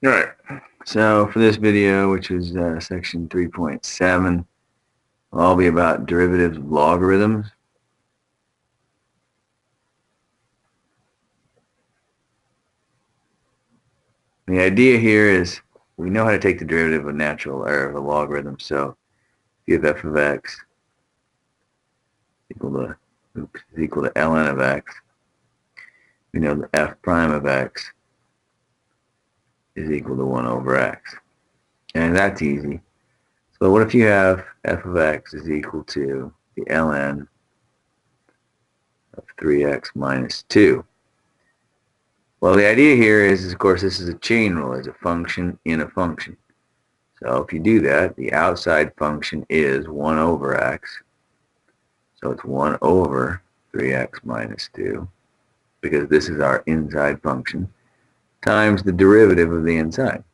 Alright, so for this video, which is section 3.7, will all be about derivatives of logarithms. The idea here is we know how to take the derivative of natural or of a logarithm. So if you have f of x equal to ln of x, we know that f prime of x is equal to 1 over x. And that's easy. So what if you have f of x is equal to the ln of 3x minus 2? Well, the idea here is, of course, this is a chain rule. It's a function in a function. So if you do that, the outside function is 1 over x. So it's 1 over 3x minus 2, because this is our inside function, times the derivative of the inside.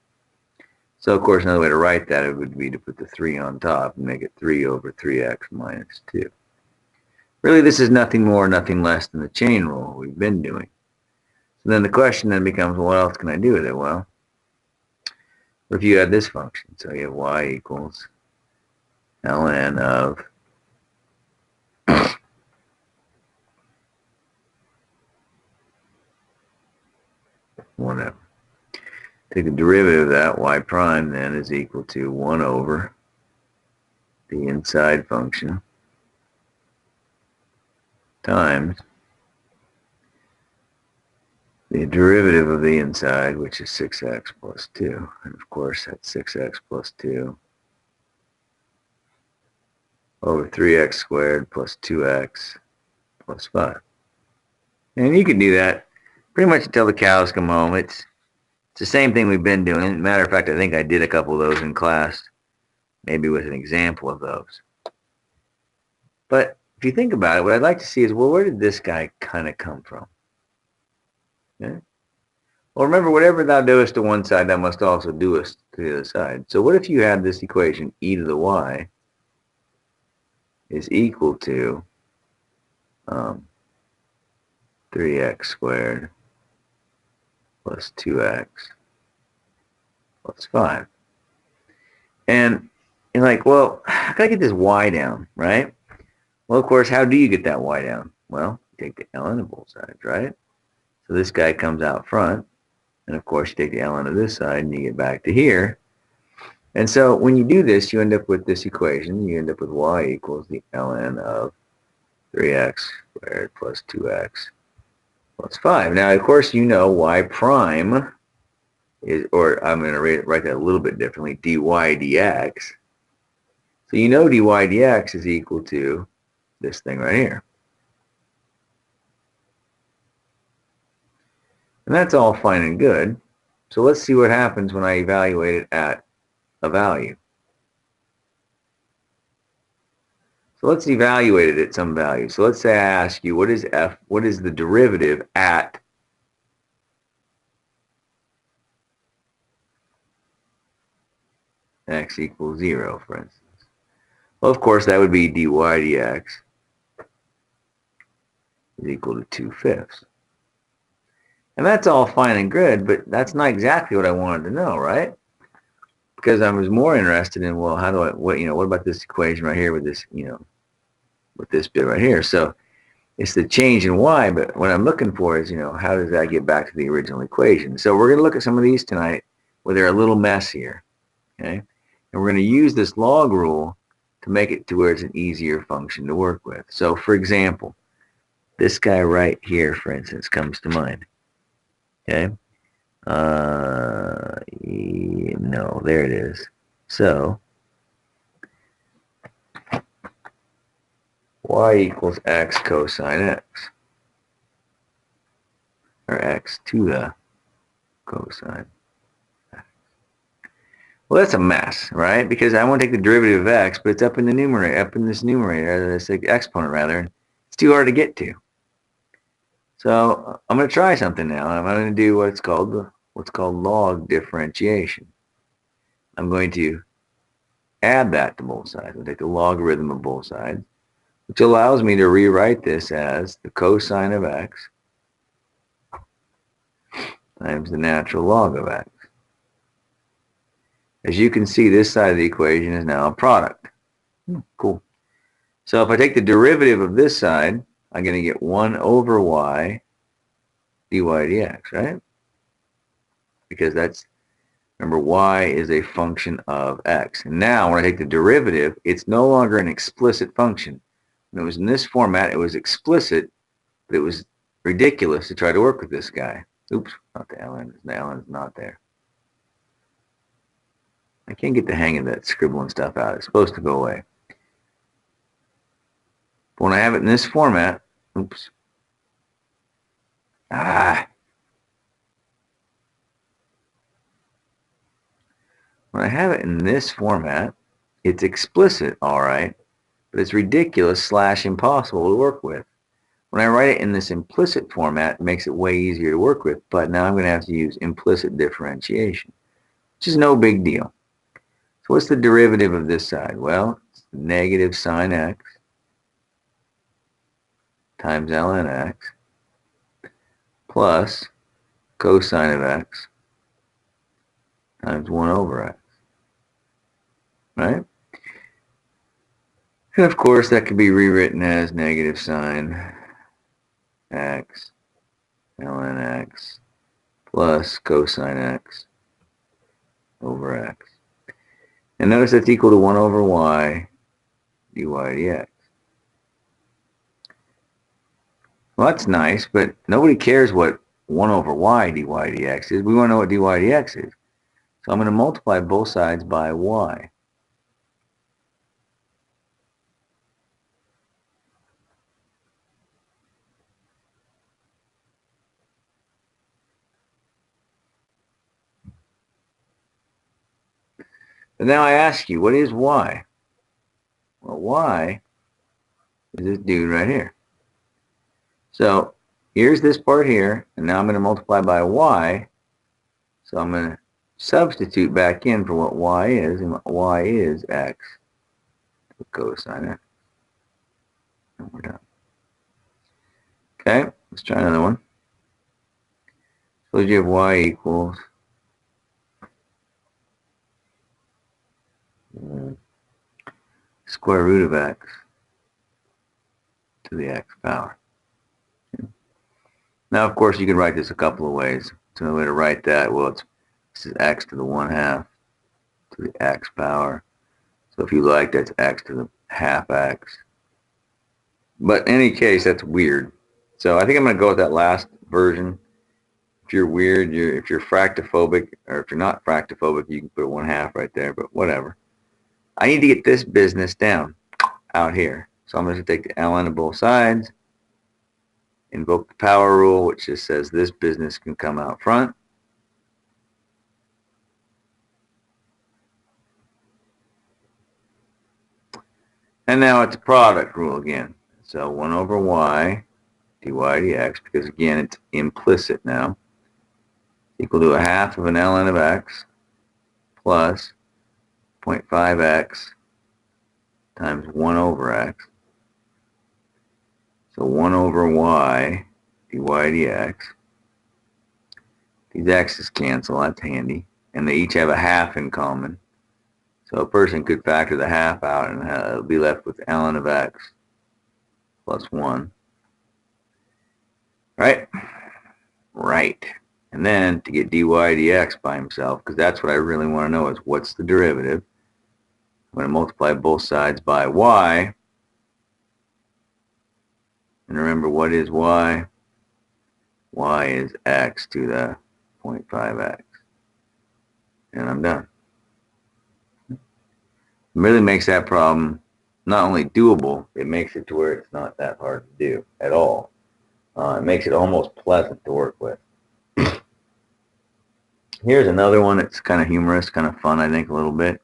So, of course, another way to write that it would be to put the 3 on top and make it 3 over 3x minus 2. Really, this is nothing more, nothing less than the chain rule we've been doing. So then the question then becomes, well, what else can I do with it? Well, if you had this function, so you have y equals ln of whatever. Take the derivative of that, y prime then is equal to 1 over the inside function times the derivative of the inside, which is 6x plus 2. And of course, that's 6x plus 2 over 3x squared plus 2x plus 5. And you can do that pretty much until the cows come home. It's the same thing we've been doing. Matter of fact, I think I did a couple of those in class, maybe with an example of those. But if you think about it, what I'd like to see is, well, where did this guy kind of come from? Okay. Well, remember, whatever thou doest to one side, thou must also doest to the other side. So what if you had this equation, e to the y is equal to 3x squared plus 2x plus 5. And you're like, well, how can I get this y down, right? Well, of course, how do you get that y down? Well, you take the ln of both sides, right? So this guy comes out front. And of course, you take the ln of this side and you get back to here. And so when you do this, you end up with this equation. You end up with y equals the ln of 3x squared plus 2x plus 5. Now, of course, you know y prime is, or I'm going to write that a little bit differently, dy dx. So you know dy dx is equal to this thing right here. And that's all fine and good. So let's see what happens when I evaluate it at a value. So let's evaluate it at some value. So let's say I ask you, what is the derivative at x equals 0, for instance? Well, of course, that would be dy dx is equal to 2/5. And that's all fine and good, but that's not exactly what I wanted to know, right? Because I was more interested in, well, how do I, what about this equation right here with this, with this bit right here? So it's the change in y, but what I'm looking for is, how does that get back to the original equation? So we're going to look at some of these tonight where they're a little messier, okay? And we're going to use this log rule to make it to where it's an easier function to work with. So for example, this guy right here, for instance, comes to mind. Okay. No, there it is. So y equals x cosine x, or x to the cosine x. Well, that's a mess, right? Because I want to take the derivative of x, but it's up in the numerator, up in this numerator, this exponent rather. It's too hard to get to. So I'm going to try something now. I'm going to do what's called log differentiation. I'm going to add that to both sides. I'll take the logarithm of both sides, which allows me to rewrite this as the cosine of x times the natural log of x. As you can see, this side of the equation is now a product. Cool. So if I take the derivative of this side, I'm going to get 1 over y dy dx, right? Because that's, remember, y is a function of x. And now when I take the derivative, it's no longer an explicit function. When it was in this format, it was explicit, but it was ridiculous to try to work with this guy. Oops, not the ln. The ln is not there. I can't get the hang of that scribbling stuff out. It's supposed to go away. But when I have it in this format, oops. When I have it in this format, it's explicit, all right, but it's ridiculous / impossible to work with. When I write it in this implicit format, it makes it way easier to work with, but now I'm going to have to use implicit differentiation, which is no big deal. So what's the derivative of this side? Well, it's negative sine x times ln x plus cosine of x times 1 over x, right? And of course, that could be rewritten as negative sine x ln x plus cosine x over x. And notice that's equal to 1 over y dy dx. Well, that's nice, but nobody cares what 1 over y dy dx is. We want to know what dy dx is. So I'm going to multiply both sides by y. But now I ask you, what is y? Well, y is this dude right here. So here's this part here, and now I'm going to multiply by y. So I'm going to substitute back in for what y is, and what y is x with cosine x. And we're done. Okay, let's try another one. Suppose you have y equals square root of x to the x power. Now, of course, you can write this a couple of ways. So another way to write that, well, this is x to the 1/2 to the x power. So if you like, that's x to the half x. But in any case, that's weird. So I think I'm going to go with that last version. If you're weird, if you're fractophobic, or if you're not fractophobic, you can put a 1/2 right there, but whatever. I need to get this business down out here. So I'm going to take the ln of both sides, invoke the power rule, which just says this business can come out front. And now it's a product rule again. So 1 over y dy dx, because again, it's implicit now, equal to 1/2 of an ln of x plus 0.5x times 1 over x. So 1 over y dy dx. These x's cancel, that's handy. And they each have a 1/2 in common. So a person could factor the 1/2 out and it'll be left with ln of x plus 1. Right? Right. And then to get dy dx by himself, because that's what I really want to know, is what's the derivative. I'm going to multiply both sides by y. And remember, what is y? Y is x to the 0.5x. And I'm done. It really makes that problem not only doable, it makes it to where it's not that hard to do at all. It makes it almost pleasant to work with. Here's another one that's kind of humorous, kind of fun, I think, a little bit.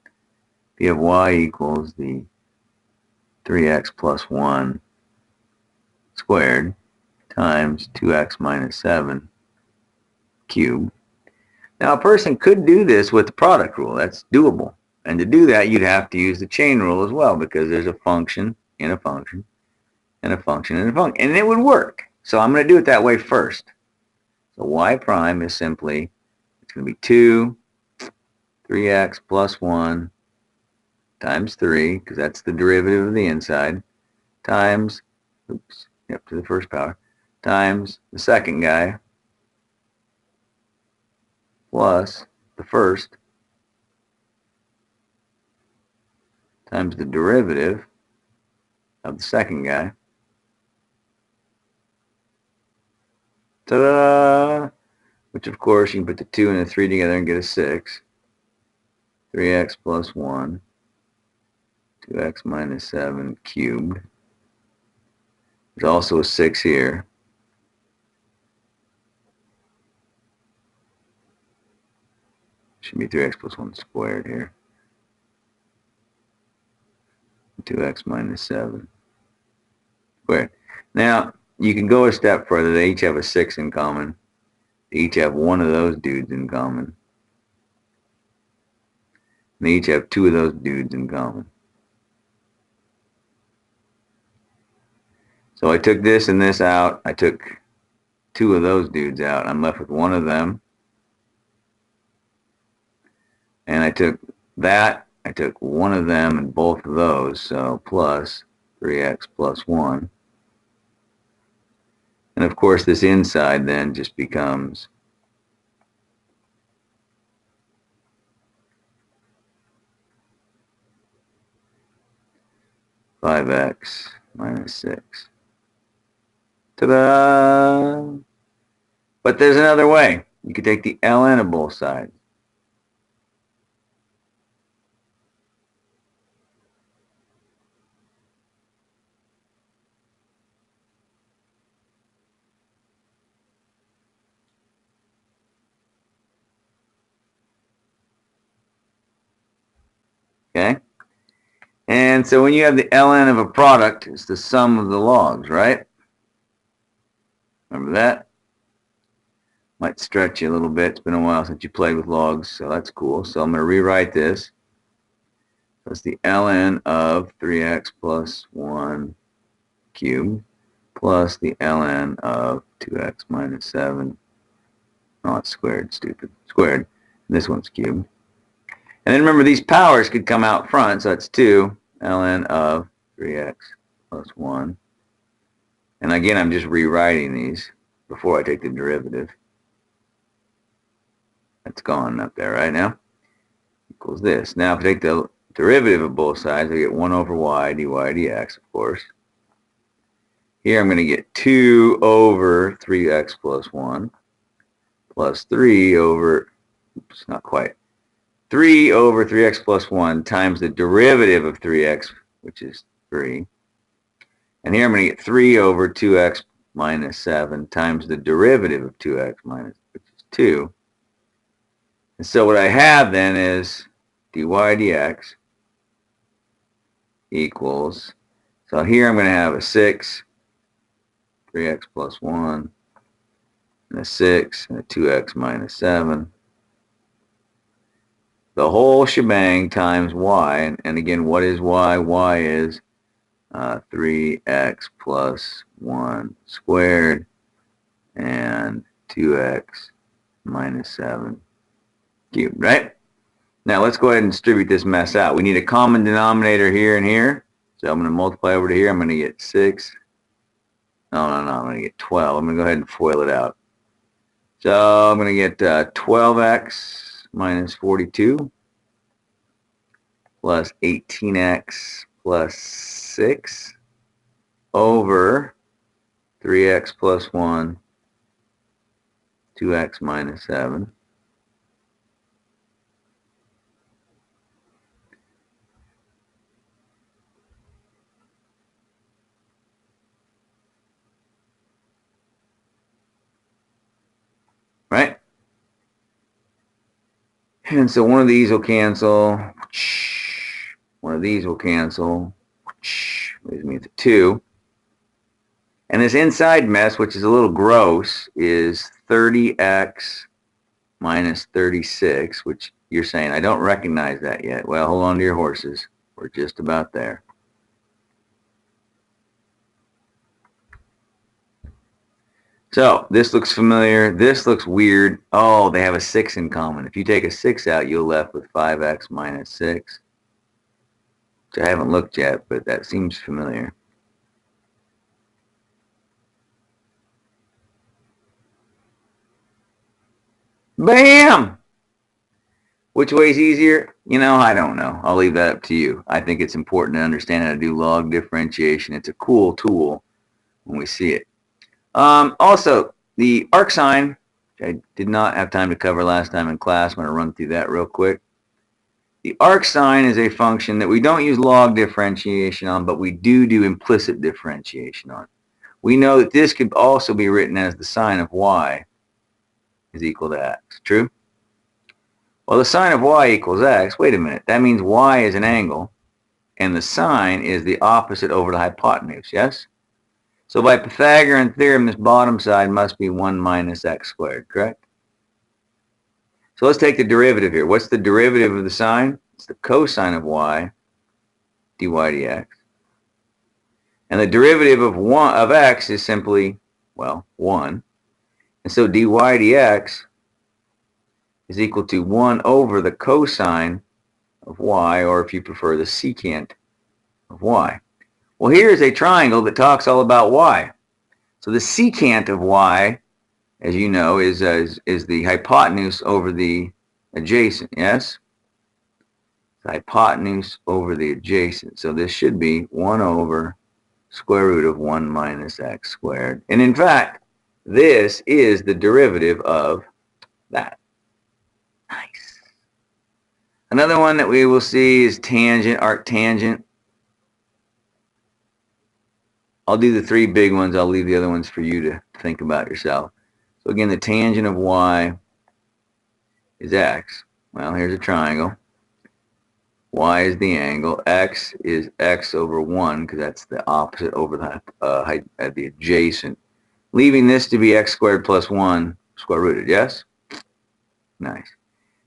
If you have y equals the 3x plus 1 squared times 2x minus 7 cubed. Now, a person could do this with the product rule. That's doable. And to do that, you'd have to use the chain rule as well, because there's a function in a function and a function in a function. And it would work. So I'm going to do it that way first. So y prime is simply, it's going to be 2, 3x plus 1 times 3, because that's the derivative of the inside, times, oops, yep, to the first power, times the second guy plus the first times the derivative of the second guy. Ta-da! Which, of course, you can put the 2 and the 3 together and get a 6. 3x plus 1, 2x minus 7 cubed. There's also a 6 here. Should be 3x plus 1 squared here. 2x minus 7 squared. Now, you can go a step further. They each have a 6 in common. They each have one of those dudes in common. They each have 2 of those dudes in common. So I took this and this out. I took 2 of those dudes out. I'm left with one of them. And I took that. I took one of them and both of those. So plus 3x plus 1. And of course, this inside then just becomes 5x minus 6. Ta-da! But there's another way. You could take the ln of both sides. Okay? And so when you have the ln of a product, it's the sum of the logs, right? Remember that? Might stretch you a little bit. It's been a while since you played with logs, so that's cool. So I'm going to rewrite this. That's the ln of 3x plus 1 cubed plus the ln of 2x minus 7. Oh, it's squared, stupid. Squared. And this one's cubed. And then remember, these powers could come out front, so that's 2 ln of 3x plus 1. And again, I'm just rewriting these before I take the derivative. That's gone up there right now. Equals this. Now, if I take the derivative of both sides, I get 1 over y dy dx, of course. Here I'm going to get 2 over 3x plus 1 plus 3 over, oops, not quite, 3 over 3x plus 1 times the derivative of 3x, which is 3. And here I'm going to get 3 over 2x minus 7 times the derivative of 2x minus, which is 2. And so what I have then is dy dx equals, so here I'm going to have a 6, 3x plus 1, and a 6, and a 2x minus 7. The whole shebang times y, and again, what is y? Y is 3x plus 1 squared and 2x minus 7 cubed, right? Now let's go ahead and distribute this mess out. We need a common denominator here and here. So I'm going to multiply over to here. I'm going to get 6. No, I'm going to get 12. I'm going to go ahead and FOIL it out. So I'm going to get 12x minus 42 plus 18x plus 6 over 3x plus 1, 2x minus 7. Right? And so one of these will cancel. One of these will cancel. Leaves me with a 2. And this inside mess, which is a little gross, is 30x minus 36, which you're saying, I don't recognize that yet. Well, hold on to your horses. We're just about there. So this looks familiar. This looks weird. Oh, they have a 6 in common. If you take a 6 out, you're left with 5x minus 6. Which I haven't looked yet, but that seems familiar. Bam! Which way is easier? You know, I don't know. I'll leave that up to you. I think it's important to understand how to do log differentiation. It's a cool tool when we see it. Also, the arc sign, which I did not have time to cover last time in class. I'm going to run through that real quick. The arc sign is a function that we don't use log differentiation on, but we do implicit differentiation on. We know that this could also be written as the sine of y is equal to x. True? Well, the sine of y equals x. Wait a minute. That means y is an angle, and the sine is the opposite over the hypotenuse, yes? So by Pythagorean theorem, this bottom side must be 1 minus x squared, correct? So let's take the derivative here. What's the derivative of the sine? It's the cosine of y dy dx. And the derivative of x is simply, well, 1. And so dy dx is equal to 1 over the cosine of y, or if you prefer, the secant of y. Well, here's a triangle that talks all about y. So the secant of y, as you know, is the hypotenuse over the adjacent, yes? The hypotenuse over the adjacent. So this should be 1 over square root of 1 minus x squared. And in fact, this is the derivative of that. Nice. Another one that we will see is tangent, arctangent. I'll do the 3 big ones. I'll leave the other ones for you to think about yourself. So again, the tangent of y is x. Well, here's a triangle. Y is the angle. X is x over 1, because that's the opposite over the adjacent. Leaving this to be x squared plus 1 square rooted, yes? Nice.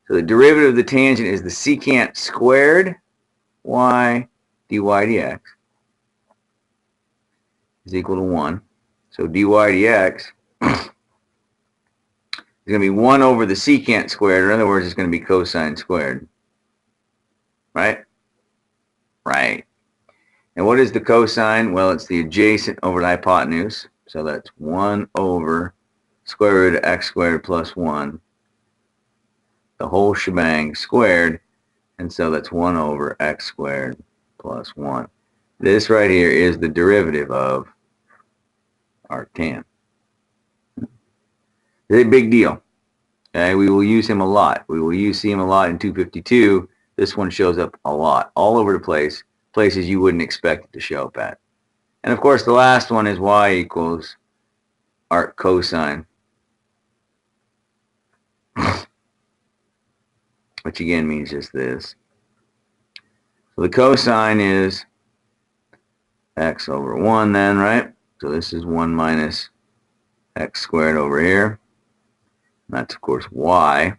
So the derivative of the tangent is the secant squared y dy dx is equal to 1. So dy dx is going to be 1 over the secant squared, or in other words, it's going to be cosine squared. Right? Right. And what is the cosine? Well, it's the adjacent over the hypotenuse. So that's 1 over square root of x squared plus 1. The whole shebang squared. And so that's 1 over x squared plus 1. This right here is the derivative of arctan. It's a big deal. Okay, we will use him a lot. We will see him a lot in 252. This one shows up a lot, all over the place, places you wouldn't expect it to show up at. And of course, the last one is y equals arc cosine, which again means just this. So the cosine is x over 1 then, right? So this is 1 minus x squared over here. That's, of course, y.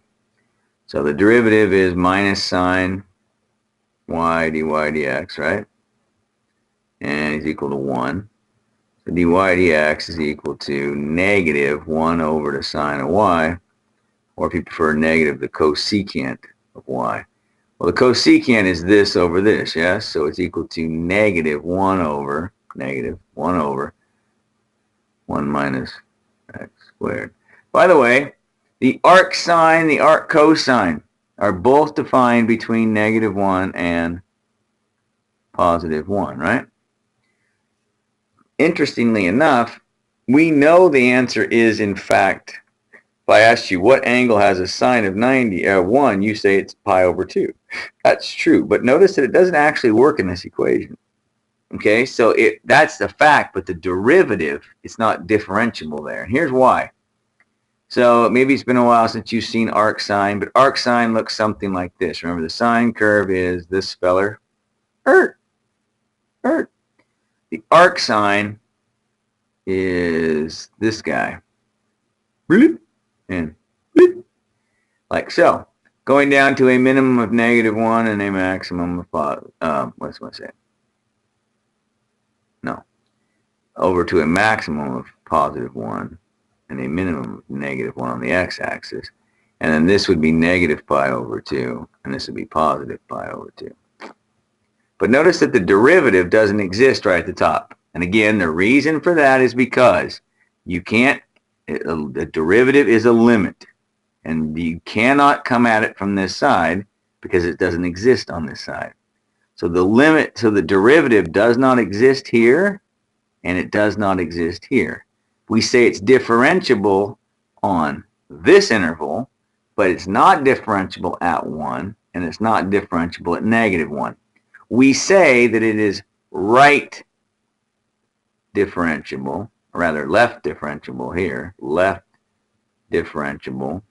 So the derivative is minus sine y dy dx, right? And is equal to 1. So dy dx is equal to negative 1 over the sine of y, or if you prefer negative, the cosecant of y. Well, the cosecant is this over this, yes? So it's equal to negative 1 over 1 minus x squared. By the way, the arc sine, the arc cosine are both defined between negative 1 and positive 1, right? Interestingly enough, we know the answer is, in fact, if I asked you what angle has a sine of 1, you say it's pi over 2. That's true, but notice that it doesn't actually work in this equation. Okay, so that's the fact, but the derivative is not differentiable there. And here's why. So maybe it's been a while since you've seen arc sine, but arc sine looks something like this. Remember, the sine curve is this feller. The arc sine is this guy. And like so. Going down to a minimum of negative 1 and a maximum of, what's I say? No. Over to a maximum of positive 1 and a minimum of -1 on the x-axis. And then this would be -pi/2, and this would be +pi/2. But notice that the derivative doesn't exist right at the top. And again, the reason for that is because you can't, the derivative is a limit. And you cannot come at it from this side because it doesn't exist on this side. So the limit, so the derivative does not exist here, and it does not exist here. We say it's differentiable on this interval, but it's not differentiable at 1, and it's not differentiable at -1. We say that it is right differentiable, or rather left differentiable here, left differentiable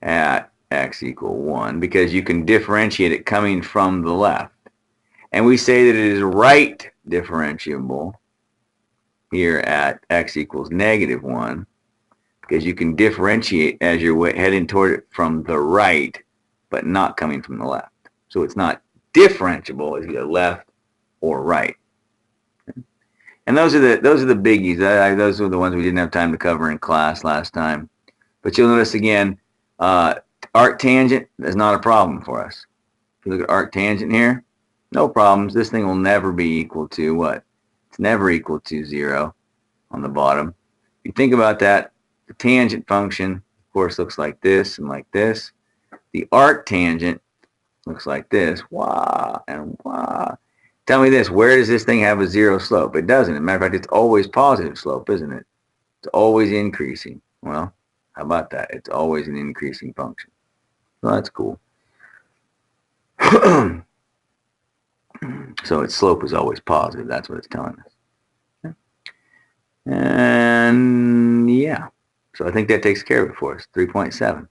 at x equal 1, because you can differentiate it coming from the left. And we say that it is right differentiable here at x equals -1, because you can differentiate as you're heading toward it from the right, but not coming from the left. So it's not differentiable as either left or right. And those are the biggies. Those are the ones we didn't have time to cover in class last time. But you'll notice again, arctangent is not a problem for us. If you look at arctangent here, no problems. This thing will never be equal to what? It's never equal to 0 on the bottom. If you think about that, the tangent function, of course, looks like this and like this. The arctangent looks like this. Wah and wah. Tell me this, where does this thing have a 0 slope? It doesn't. As a matter of fact, it's always positive slope, isn't it? It's always increasing. Well, how about that? It's always an increasing function. So that's cool. So its slope is always positive. That's what it's telling us. Okay. And yeah, so I think that takes care of it for us. 3.7.